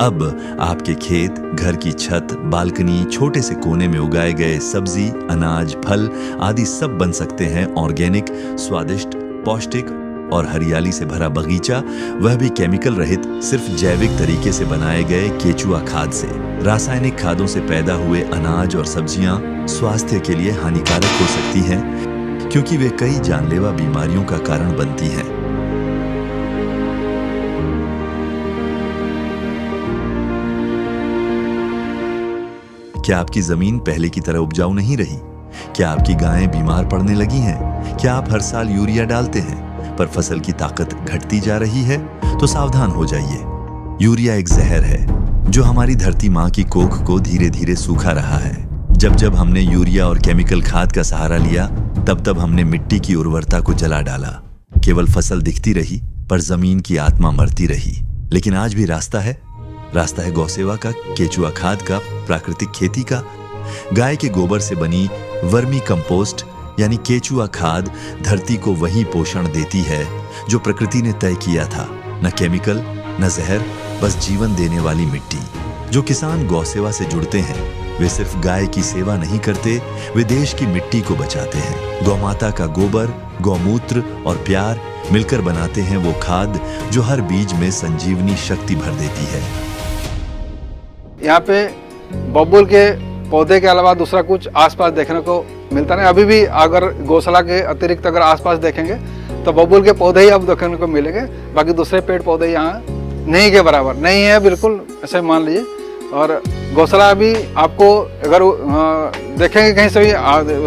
अब आपके खेत, घर की छत, बालकनी, छोटे से कोने में उगाए गए सब्जी, अनाज, फल आदि सब बन सकते हैं ऑर्गेनिक, स्वादिष्ट, पौष्टिक और हरियाली से भरा बगीचा, वह भी केमिकल रहित, सिर्फ जैविक तरीके से बनाए गए केचुआ खाद से। रासायनिक खादों से पैदा हुए अनाज और सब्जियां स्वास्थ्य के लिए हानिकारक हो सकती हैं, क्योंकि वे कई जानलेवा बीमारियों का कारण बनती हैं। क्या आपकी जमीन पहले की तरह उपजाऊ नहीं रही? क्या आपकी गायें बीमार पड़ने लगी हैं? क्या आप हर साल यूरिया डालते हैं पर फसल की ताकत घटती जा रही है? तो सावधान हो जाइए। यूरिया एक जहर है जो हमारी धरती माँ की कोख को धीरे धीरे सूखा रहा है। जब जब हमने यूरिया और केमिकल खाद का सहारा लिया, तब तब हमने मिट्टी की उर्वरता को जला डाला। केवल फसल दिखती रही पर जमीन की आत्मा मरती रही। लेकिन आज भी रास्ता है गौसेवा का, केचुआ खाद का, प्राकृतिक खेती का। गाय के गोबर से बनी वर्मी कंपोस्ट यानी केचुआ खाद धरती को वही पोषण देती है जो प्रकृति ने तय किया था। न केमिकल, न जहर, बस जीवन देने वाली मिट्टी। जो किसान गौसेवा से जुड़ते हैं वे सिर्फ गाय की सेवा नहीं करते, वे देश की मिट्टी को बचाते हैं। गौमाता का गोबर, गौमूत्र और प्यार मिलकर बनाते हैं वो खाद जो हर बीज में संजीवनी शक्ति भर देती है। यहाँ पे बबूल के पौधे के अलावा दूसरा कुछ आसपास देखने को मिलता नहीं। अभी भी अगर गौशाला के अतिरिक्त अगर आसपास देखेंगे तो बबूल के पौधे ही अब देखने को मिलेंगे। बाकी दूसरे पेड़ पौधे यहाँ नहीं के बराबर नहीं है, बिल्कुल ऐसे मान लीजिए। और गौशाला भी आपको अगर देखेंगे कहीं से भी,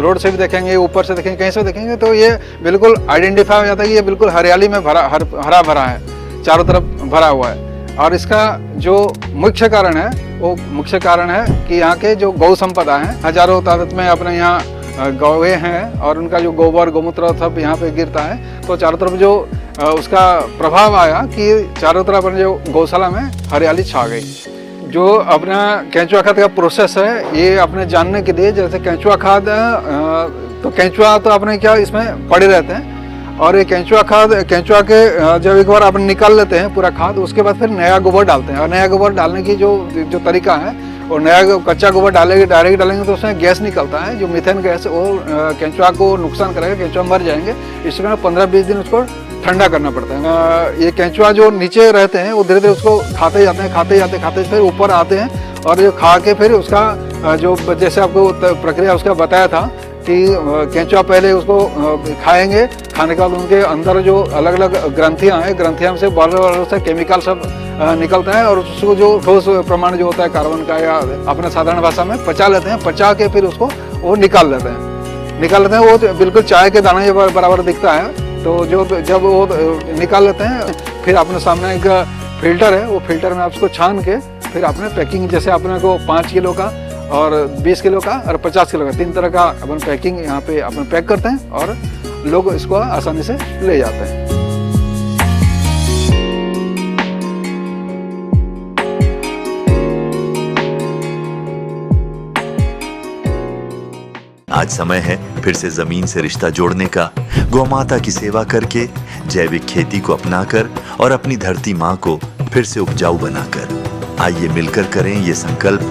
रोड से भी देखेंगे, ऊपर से देखेंगे, कहीं से देखेंगे तो ये बिल्कुल आइडेंटिफाई हो जाता है कि ये बिल्कुल हरियाली में हरा भरा है, चारों तरफ भरा हुआ है। और इसका जो मुख्य कारण है वो मुख्य कारण है कि यहाँ के जो गौ संपदा है, हजारों तादाद में अपने यहाँ गौएं हैं और उनका जो गोबर गोमूत्र सब यहाँ पे गिरता है। तो चारों तरफ जो उसका प्रभाव आया कि चारों तरफ अपने जो गौशाला में हरियाली छा गई। जो अपना केंचुआ खाद का प्रोसेस है ये अपने जानने के लिए, जैसे केंचुआ खाद तो केंचुआ तो अपने क्या इसमें पड़े रहते हैं और ये केंचुआ के जब एक बार अपन निकाल लेते हैं पूरा खाद, उसके बाद फिर नया गोबर डालते हैं। और नया गोबर डालने की जो तरीका है, और नया कच्चा गोबर डालेंगे डायरेक्ट डालेंगे तो उसमें गैस निकलता है जो मीथेन गैस, वो केंचुआ को नुकसान करेगा, केंचुआ मर जाएंगे। इसमें 15-20 दिन उसको ठंडा करना पड़ता है। ये केंचुआ जो नीचे रहते हैं वो धीरे धीरे उसको खाते जाते फिर ऊपर आते हैं और जो खा के फिर उसका जो जैसे आपको प्रक्रिया उसका बताया था कि केंचुआ पहले उसको खाएंगे, खाने के बाद उनके अंदर जो अलग अलग ग्रंथियां हैं, ग्रंथियां से बार से केमिकल सब निकलता है और उसको जो ठोस प्रमाण जो होता है कार्बन का या अपने साधारण भाषा में पचा लेते हैं। पचा के फिर उसको वो निकाल लेते हैं। वो बिल्कुल चाय के दाने बराबर दिखता है। तो जब वो निकाल लेते हैं फिर अपने सामने एक फिल्टर है, वो फिल्टर में आप उसको छान के फिर अपने पैकिंग, जैसे अपने को 5 किलो का और 20 किलो का और 50 किलो का 3 तरह का अपन पैकिंग यहाँ पे अपन पैक करते हैं और लोग इसको आसानी से ले जाते हैं। आज समय है फिर से जमीन से रिश्ता जोड़ने का, गौमाता की सेवा करके, जैविक खेती को अपनाकर और अपनी धरती माँ को फिर से उपजाऊ बनाकर। आइए मिलकर करें ये संकल्प,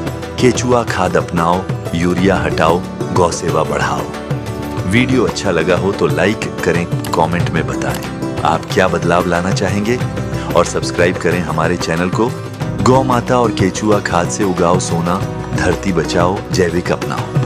केचुआ खाद अपनाओ, यूरिया हटाओ, गौसेवा बढ़ाओ। वीडियो अच्छा लगा हो तो लाइक करें, कमेंट में बताएं आप क्या बदलाव लाना चाहेंगे और सब्सक्राइब करें हमारे चैनल को। गौ माता और केचुआ खाद से उगाओ सोना, धरती बचाओ, जैविक अपनाओ।